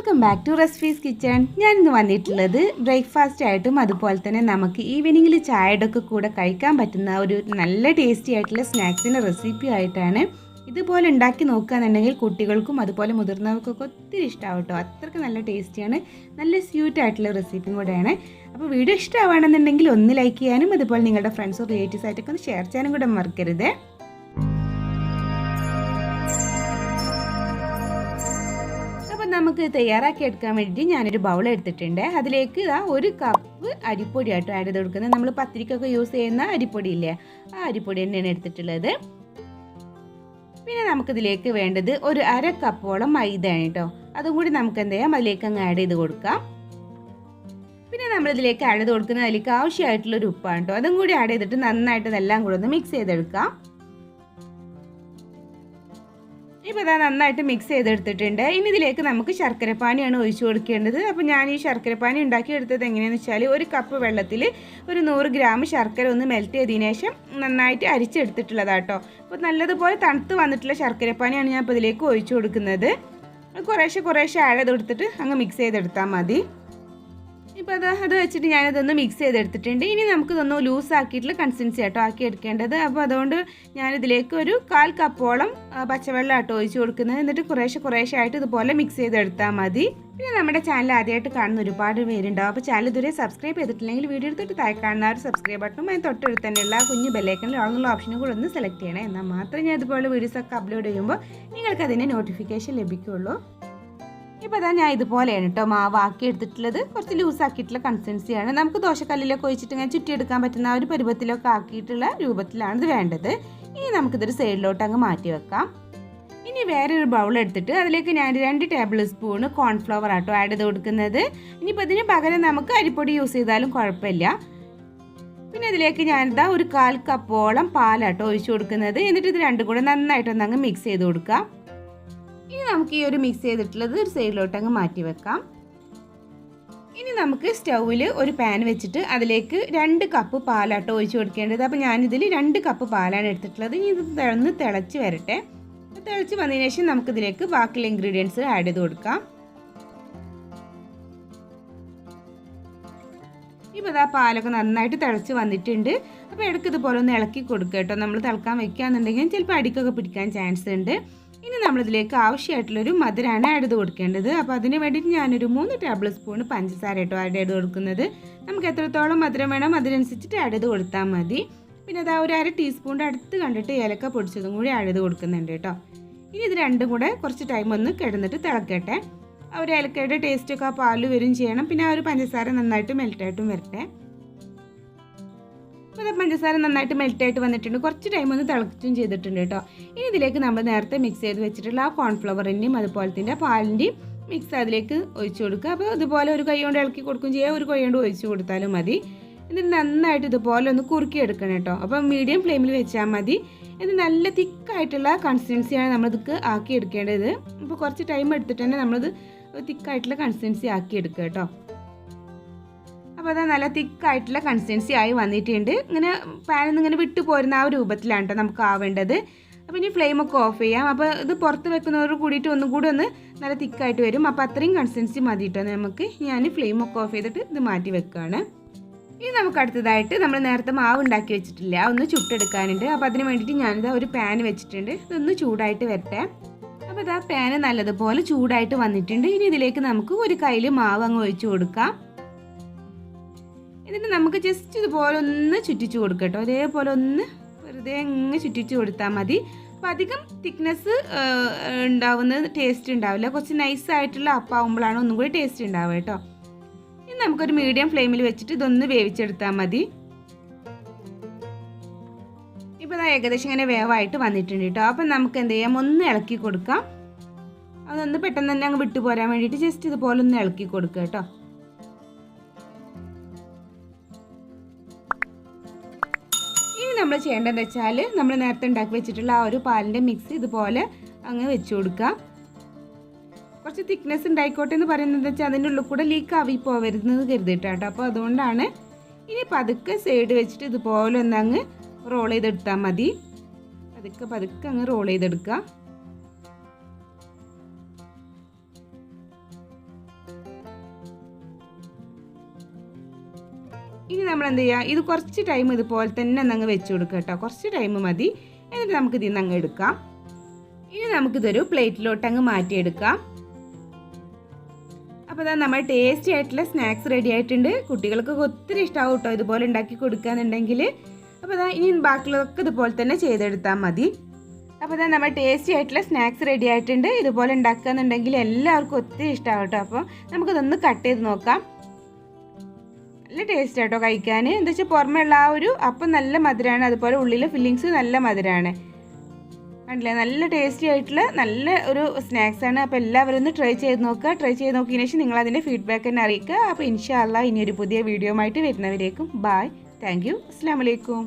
Welcome back to recipes kitchen. ഞാനിന്ന് വന്നിട്ടുള്ളത് breakfast ആയിട്ടും അതുപോലെ തന്നെ നമുക്ക് ഈവനിങ്ങിൽ ചായയുടെ ഒക്കെ കൂടെ കഴിക്കാൻ പറ്റുന്ന ഒരു നല്ല ടേസ്റ്റി ആയിട്ടുള്ള സ്നാക്സിൻ്റെ റെസിപ്പി ആയിട്ടാണ്. ഇതുപോലെ ഉണ്ടാക്കി നോക്കുകയെന്നുണ്ടെങ്കിൽ കുട്ടികൾക്കും അതുപോലെ മുതിർന്നവർക്കൊക്കെ ഒത്തിരി ഇഷ്ടമാവും കേട്ടോ. അത്രയ്ക്ക് നല്ല ടേസ്റ്റിയാണ്, നല്ല സ്വീറ്റ് ആയിട്ടുള്ള റെസിപ്പിയും കൂടെയാണ്. അപ്പോൾ വീഡിയോ ഇഷ്ടമാണെന്നുണ്ടെങ്കിൽ ഒന്ന് ലൈക്ക് ചെയ്യാനും അതുപോലെ നിങ്ങളുടെ ഫ്രണ്ട്സും റിലേറ്റീവ്സ് ആയിട്ടൊക്കെ ഒന്ന് ഷെയർ ചെയ്യാനും കൂടെ മറക്കരുത്. നമുക്ക് തയ്യാറാക്കി എടുക്കാൻ വേണ്ടി ഞാനൊരു ബൗൾ എടുത്തിട്ടുണ്ട്. അതിലേക്ക് ഒരു കപ്പ് അരിപ്പൊടി ആയിട്ട് ആഡ് ചെയ്ത് കൊടുക്കുന്നത്. നമ്മൾ പത്തിരിക്കൊക്കെ യൂസ് ചെയ്യുന്ന അരിപ്പൊടി ഇല്ലേ, ആ അരിപ്പൊടി തന്നെയാണ് എടുത്തിട്ടുള്ളത്. പിന്നെ നമുക്കിതിലേക്ക് വേണ്ടത് ഒരു അര കപ്പോളം മൈദയാണ് കേട്ടോ. അതും കൂടി നമുക്ക് എന്ത് ചെയ്യാം, അതിലേക്ക് അങ്ങ് ആഡ് ചെയ്ത് കൊടുക്കാം. പിന്നെ നമ്മളിതിലേക്ക് ആഡ് ചെയ്ത് കൊടുക്കുന്നത് അതിലേക്ക് ആവശ്യമായിട്ടുള്ളൊരു ഉപ്പാണ് കേട്ടോ. അതും കൂടി ആഡ് ചെയ്തിട്ട് നന്നായിട്ട് ഇതെല്ലാം കൂടെ ഒന്ന് മിക്സ് ചെയ്തെടുക്കാം. ഇപ്പോൾ ഇതാ നന്നായിട്ട് മിക്സ് ചെയ്തെടുത്തിട്ടുണ്ട്. ഇനി ഇതിലേക്ക് നമുക്ക് ശർക്കരപ്പാനിയാണ് ഒഴിച്ചു കൊടുക്കേണ്ടത്. അപ്പോൾ ഞാൻ ഈ ശർക്കരപ്പാനി ഉണ്ടാക്കിയെടുത്തത് എങ്ങനെയാണെന്ന് വെച്ചാൽ ഒരു കപ്പ് വെള്ളത്തിൽ ഒരു 100 ഗ്രാം ശർക്കര ഒന്ന് മെൽറ്റ് ചെയ്തതിന് ശേഷം നന്നായിട്ട് അരിച്ചെടുത്തിട്ടുള്ളതാട്ടോ. അപ്പോൾ നല്ലതുപോലെ തണുത്ത് വന്നിട്ടുള്ള ശർക്കരപ്പാനിയാണ് ഞാൻ ഇപ്പോൾ ഇതിലേക്ക് ഒഴിച്ചു കൊടുക്കുന്നത്. കുറേശ്ശെ ആഡ് ചെയ്ത് കൊടുത്തിട്ട് അങ്ങ് മിക്സ് ചെയ്തെടുത്താൽ മതി. ഇപ്പോൾ അത് വെച്ചിട്ട് ഞാനതൊന്ന് മിക്സ് ചെയ്തെടുത്തിട്ടുണ്ട്. ഇനി നമുക്കിതൊന്ന് ലൂസാക്കിയിട്ടുള്ള കൺസിസ്റ്റൻസി ആട്ടോ ആക്കി എടുക്കേണ്ടത്. അപ്പോൾ അതുകൊണ്ട് ഞാനിതിലേക്ക് ഒരു 1/4 കപ്പോളം പച്ചവെള്ളം ആട്ടോ ഒഴിച്ച് കൊടുക്കുന്നത്. എന്നിട്ട് കുറേശ്ശെ ആയിട്ട് ഇതുപോലെ മിക്സ് ചെയ്തെടുത്താൽ മതി. പിന്നെ നമ്മുടെ ചാനൽ ആദ്യമായിട്ട് കാണുന്ന ഒരുപാട് പേരുണ്ടാവും. അപ്പോൾ ചാനൽ ഇതുവരെ സബ്സ്ക്രൈബ് ചെയ്തിട്ടില്ലെങ്കിൽ വീഡിയോ എടുത്തിട്ട് താഴെ കാണുന്ന ഒരു സബ്സ്ക്രൈബ് ബട്ടണും അതിന് തൊട്ടടുത്ത് തന്നെയുള്ള കുഞ്ഞു ബെല്ലൈക്കണിൽ ഓളുള്ള ഓപ്ഷനും കൂടെ ഒന്ന് സെലക്ട് ചെയ്യണം. എന്നാൽ മാത്രമേ ഞാൻ ഇതുപോലെ വീഡിയോസൊക്കെ അപ്ലോഡ് ചെയ്യുമ്പോൾ നിങ്ങൾക്ക് അതിൻ്റെ നോട്ടിഫിക്കേഷൻ ലഭിക്കുകയുള്ളൂ. ഇപ്പോൾ അതാ ഞാൻ ഇതുപോലെയാണ് കേട്ടോ മാവാക്കി എടുത്തിട്ടുള്ളത്. കുറച്ച് ലൂസാക്കിയിട്ടുള്ള കൺസിസ്റ്റൻസിയാണ്. നമുക്ക് ദോശക്കല്ലിലൊക്കെ ഒഴിച്ചിട്ട് ഇങ്ങനെ ചുറ്റിയെടുക്കാൻ പറ്റുന്ന ഒരു പരുവത്തിലൊക്കെ ആക്കിയിട്ടുള്ള രൂപത്തിലാണ് ഇത് വേണ്ടത്. ഇനി നമുക്കിതൊരു സൈഡിലോട്ട് അങ്ങ് മാറ്റി വെക്കാം. ഇനി വേറൊരു ബൗൾ എടുത്തിട്ട് അതിലേക്ക് ഞാൻ 2 ടേബിൾ സ്പൂൺ കോൺഫ്ലവർ ആട്ടോ ആഡ് ചെയ്ത് കൊടുക്കുന്നത്. ഇനിയിപ്പോൾ ഇതിന് പകരം നമുക്ക് അരിപ്പൊടി യൂസ് ചെയ്താലും കുഴപ്പമില്ല. പിന്നെ ഇതിലേക്ക് ഞാനിതാ ഒരു 1/4 കപ്പോളം പാലാട്ടോ ഒഴിച്ചു കൊടുക്കുന്നത്. എന്നിട്ട് ഇത് രണ്ടും കൂടെ നന്നായിട്ടൊന്ന് അങ്ങ് മിക്സ് ചെയ്ത് കൊടുക്കാം. ഇനി നമുക്ക് ഈ ഒരു മിക്സ് ചെയ്തിട്ടുള്ളത് ഒരു സൈഡിലോട്ട് അങ്ങ് മാറ്റി വെക്കാം. ഇനി നമുക്ക് സ്റ്റൗവിൽ ഒരു പാൻ വെച്ചിട്ട് അതിലേക്ക് 2 കപ്പ് പാലാട്ടോ ഒഴിച്ച് കൊടുക്കേണ്ടത്. അപ്പോൾ ഞാനിതിൽ 2 കപ്പ് പാലാണ് എടുത്തിട്ടുള്ളത്. ഇനി ഇത് ഒന്ന് തിളച്ച് വരട്ടെ. തിളച്ച് വന്നതിന് ശേഷം നമുക്കിതിലേക്ക് ബാക്കിയുള്ള ഇൻഗ്രീഡിയൻസ് ആഡ് ചെയ്ത് കൊടുക്കാം. ഇപ്പോൾ ഇതാ പാലൊക്കെ നന്നായിട്ട് തിളച്ച് വന്നിട്ടുണ്ട്. അപ്പോൾ ഇടയ്ക്ക് ഇതുപോലെ ഒന്ന് ഇളക്കി കൊടുക്കുക കേട്ടോ. നമ്മൾ തിളക്കാൻ വെക്കുകയാണെന്നുണ്ടെങ്കിൽ ചിലപ്പോൾ അടിക്കൊക്കെ പിടിക്കാൻ ചാൻസ് ഉണ്ട്. ഇനി നമ്മളിതിലേക്ക് ആവശ്യമായിട്ടുള്ളൊരു മധുരമാണ് ആഡ് ചെയ്ത് കൊടുക്കേണ്ടത്. അപ്പോൾ അതിന് വേണ്ടിയിട്ട് ഞാനൊരു 3 ടേബിൾ സ്പൂൺ പഞ്ചസാര കേട്ടോ ആഡ് ചെയ്ത് കൊടുക്കുന്നത്. നമുക്ക് എത്രത്തോളം മധുരം വേണം അതിനനുസരിച്ചിട്ട് ആഡ് ചെയ്ത് കൊടുത്താൽ മതി. പിന്നെ അതാ ഒരു 1/2 ടീസ്പൂണിൻ്റെ അടുത്ത് കണ്ടിട്ട് ഏലക്ക പൊടിച്ചതും കൂടി ആഡ് ചെയ്ത് കൊടുക്കുന്നുണ്ട് കേട്ടോ. ഇനി ഇത് രണ്ടും കൂടെ കുറച്ച് ടൈം ഒന്ന് കിടന്നിട്ട് തിളക്കട്ടെ. ആ ഒരു ഏലക്കയുടെ ടേസ്റ്റൊക്കെ ആ പാലിൽ വരും ചെയ്യണം. പിന്നെ ആ ഒരു പഞ്ചസാര നന്നായിട്ട് മെൽറ്റായിട്ടും വരട്ടെ. അപ്പോൾ പഞ്ചസാര നന്നായിട്ട് മെൽറ്റായിട്ട് വന്നിട്ടുണ്ട്. കുറച്ച് ടൈം ഒന്ന് തിളച്ചും ചെയ്തിട്ടുണ്ട് കേട്ടോ. ഇനി ഇതിലേക്ക് നമ്മൾ നേരത്തെ മിക്സ് ചെയ്ത് വെച്ചിട്ടുള്ള ആ കോൺഫ്ലവറിൻ്റെയും അതുപോലെ തന്നെ പാലിൻ്റെയും മിക്സ് അതിലേക്ക് ഒഴിച്ചു കൊടുക്കുക. അപ്പോൾ ഇതുപോലെ ഒരു കൈ കൊണ്ട് ഇളക്കി കൊടുക്കുകയും ചെയ്യുക, ഒരു കൈ കൊണ്ട് ഒഴിച്ചു കൊടുത്താലും മതി. എന്നിട്ട് നന്നായിട്ട് ഇതുപോലെ ഒന്ന് കുറുക്കി എടുക്കണം കേട്ടോ. അപ്പോൾ മീഡിയം ഫ്ലെയിമിൽ വെച്ചാൽ മതി. ഇത് നല്ല തിക്കായിട്ടുള്ള കൺസിസ്റ്റൻസിയാണ് നമ്മളിത് ആക്കി എടുക്കേണ്ടത്. അപ്പോൾ കുറച്ച് ടൈം എടുത്തിട്ട് തന്നെ നമ്മളിത് തിക്കായിട്ടുള്ള കൺസിസ്റ്റൻസി ആക്കി എടുക്കുക കേട്ടോ. അപ്പോൾ അത് നല്ല തിക്കായിട്ടുള്ള കൺസിസ്റ്റൻസി ആയി വന്നിട്ടുണ്ട്. ഇങ്ങനെ പാനിൽ നിന്ന് ഇങ്ങനെ വിട്ടു പോരുന്ന ആ ഒരു രൂപത്തിലാണ് കേട്ടോ നമുക്ക് ആവേണ്ടത്. അപ്പോൾ ഇനി ഫ്ലെയിമൊക്കെ ഓഫ് ചെയ്യാം. അപ്പോൾ ഇത് പുറത്ത് വെക്കുന്നതോട് കൂടിയിട്ട് ഒന്നും കൂടി ഒന്ന് നല്ല തിക്കായിട്ട് വരും. അപ്പോൾ അത്രയും കൺസിസ്റ്റൻസി മതി കേട്ടോ നമുക്ക്. ഞാൻ ഫ്ലെയിമൊക്കെ ഓഫ് ചെയ്തിട്ട് ഇത് മാറ്റി വെക്കുകയാണ്. ഇനി നമുക്ക് അടുത്തതായിട്ട് നമ്മൾ നേരത്തെ മാവ് ഉണ്ടാക്കി വെച്ചിട്ടില്ല, ഒന്ന് ചുട്ടെടുക്കാനുണ്ട്. അപ്പോൾ അതിന് വേണ്ടിയിട്ട് ഞാനിതാ ഒരു പാൻ വെച്ചിട്ടുണ്ട്. ഇതൊന്ന് ചൂടായിട്ട് വരട്ടെ. അപ്പോൾ ഇതാ പാന് നല്ലതുപോലെ ചൂടായിട്ട് വന്നിട്ടുണ്ട്. ഇനി ഇതിലേക്ക് നമുക്ക് ഒരു കയ്യിൽ മാവ് അങ്ങ് ഒഴിച്ചു കൊടുക്കാം. എന്നിട്ട് നമുക്ക് ജസ്റ്റ് ഇതുപോലെ ഒന്ന് ചുറ്റിച്ച് കൊടുക്കാം കേട്ടോ. അതേപോലെ ഒന്ന് വെറുതെ അങ്ങ് ചുറ്റിച്ച് കൊടുത്താൽ മതി. അപ്പോൾ അധികം തിക്നെസ് ഉണ്ടാവുന്ന ടേസ്റ്റ് ഉണ്ടാവില്ല. കുറച്ച് നൈസായിട്ടുള്ള അപ്പാവുമ്പോഴാണ് ഒന്നും കൂടി ടേസ്റ്റ് ഉണ്ടാവുക കേട്ടോ. ഇനി നമുക്കൊരു മീഡിയം ഫ്ലെയിമിൽ വെച്ചിട്ട് ഇതൊന്ന് വേവിച്ചെടുത്താൽ മതി. ഇപ്പോൾ അത് ഏകദേശം ഇങ്ങനെ വേവായിട്ട് വന്നിട്ടുണ്ട് കേട്ടോ. അപ്പം നമുക്ക് എന്ത് ചെയ്യാം, ഒന്ന് ഇളക്കി കൊടുക്കാം. അതൊന്ന് പെട്ടെന്ന് തന്നെ അങ്ങ് വിട്ടുപോരാൻ വേണ്ടിയിട്ട് ജസ്റ്റ് ഇതുപോലെ ഒന്ന് ഇളക്കി കൊടുക്കുക കേട്ടോ. നമ്മൾ ചെയ്യേണ്ടതെന്ന് വെച്ചാൽ നമ്മൾ നേരത്തെ ഉണ്ടാക്കി വെച്ചിട്ടുള്ള ആ ഒരു പാലിൻ്റെ മിക്സ് ഇതുപോലെ അങ്ങ് വെച്ച് കൊടുക്കുക. കുറച്ച് തിക്നെസ് ഉണ്ടായിക്കോട്ടെ എന്ന് പറയുന്നത് വെച്ചാൽ അതിൻ്റെ ഉള്ളിൽ കൂടെ ലീക്ക് ആവി പോവരുന്നത് കരുതിയിട്ടാട്ടോ. അപ്പോൾ അതുകൊണ്ടാണ്. ഇനി പതുക്കെ സൈഡ് വെച്ചിട്ട് ഇതുപോലെ ഒന്ന് അങ്ങ് റോൾ ചെയ്തെടുത്താൽ മതി. പതുക്കെ അങ്ങ് റോൾ ചെയ്തെടുക്കുക. ഇനി നമ്മൾ എന്ത് ചെയ്യുക, ഇത് കുറച്ച് ടൈം ഇതുപോലെ തന്നെ അങ്ങ് വെച്ച് കൊടുക്കുക കേട്ടോ. കുറച്ച് ടൈം മതി. എന്നിട്ട് നമുക്ക് ഇതിൽ നിന്ന് അങ്ങ് എടുക്കാം. ഇനി നമുക്കിതൊരു പ്ലേറ്റിലോട്ട് അങ്ങ് മാറ്റിയെടുക്കാം. അപ്പോൾ അതാ നമ്മൾ ടേസ്റ്റി ആയിട്ടുള്ള സ്നാക്സ് റെഡി ആയിട്ടുണ്ട്. കുട്ടികൾക്കൊക്കെ ഒത്തിരി ഇഷ്ടമാവും കേട്ടോ ഇതുപോലെ ഉണ്ടാക്കി കൊടുക്കുകയെന്നുണ്ടെങ്കിൽ. അപ്പോൾ അതാ ഇനി ബാക്കിയുള്ളതൊക്കെ ഇതുപോലെ തന്നെ ചെയ്തെടുത്താൽ മതി. അപ്പോൾ അതാ നമ്മൾ ടേസ്റ്റി ആയിട്ടുള്ള സ്നാക്സ് റെഡി ആയിട്ടുണ്ട്. ഇതുപോലെ ഉണ്ടാക്കുകയെന്നുണ്ടെങ്കിൽ എല്ലാവർക്കും ഒത്തിരി ഇഷ്ടമാവും കേട്ടോ. അപ്പോൾ നമുക്കിതൊന്ന് കട്ട് ചെയ്ത് നോക്കാം. നല്ല ടേസ്റ്റ് ആട്ടോ കഴിക്കാൻ. എന്താ വെച്ചാൽ പുറമേയുള്ള ആ ഒരു അപ്പം നല്ല മധുരമാണ്, അതുപോലെ ഉള്ളിലെ ഫില്ലിങ്സ് നല്ല മധുരമാണ്. കണ്ടില്ലേ, നല്ല ടേസ്റ്റി ആയിട്ടുള്ള നല്ല ഒരു സ്നാക്സാണ്. അപ്പോൾ എല്ലാവരും ഒന്ന് ട്രൈ ചെയ്ത് നോക്കുക. ട്രൈ ചെയ്ത് നോക്കിയതിന് ശേഷം നിങ്ങളതിൻ്റെ ഫീഡ്ബാക്ക് തന്നെ അറിയിക്കുക. അപ്പോൾ ഇൻഷാ അല്ലാഹ് ഇനിയൊരു പുതിയ വീഡിയോ ആയിട്ട് വരുന്നവരേക്കും ബായ്. Thank you. അസ്സലാമു അലൈക്കും.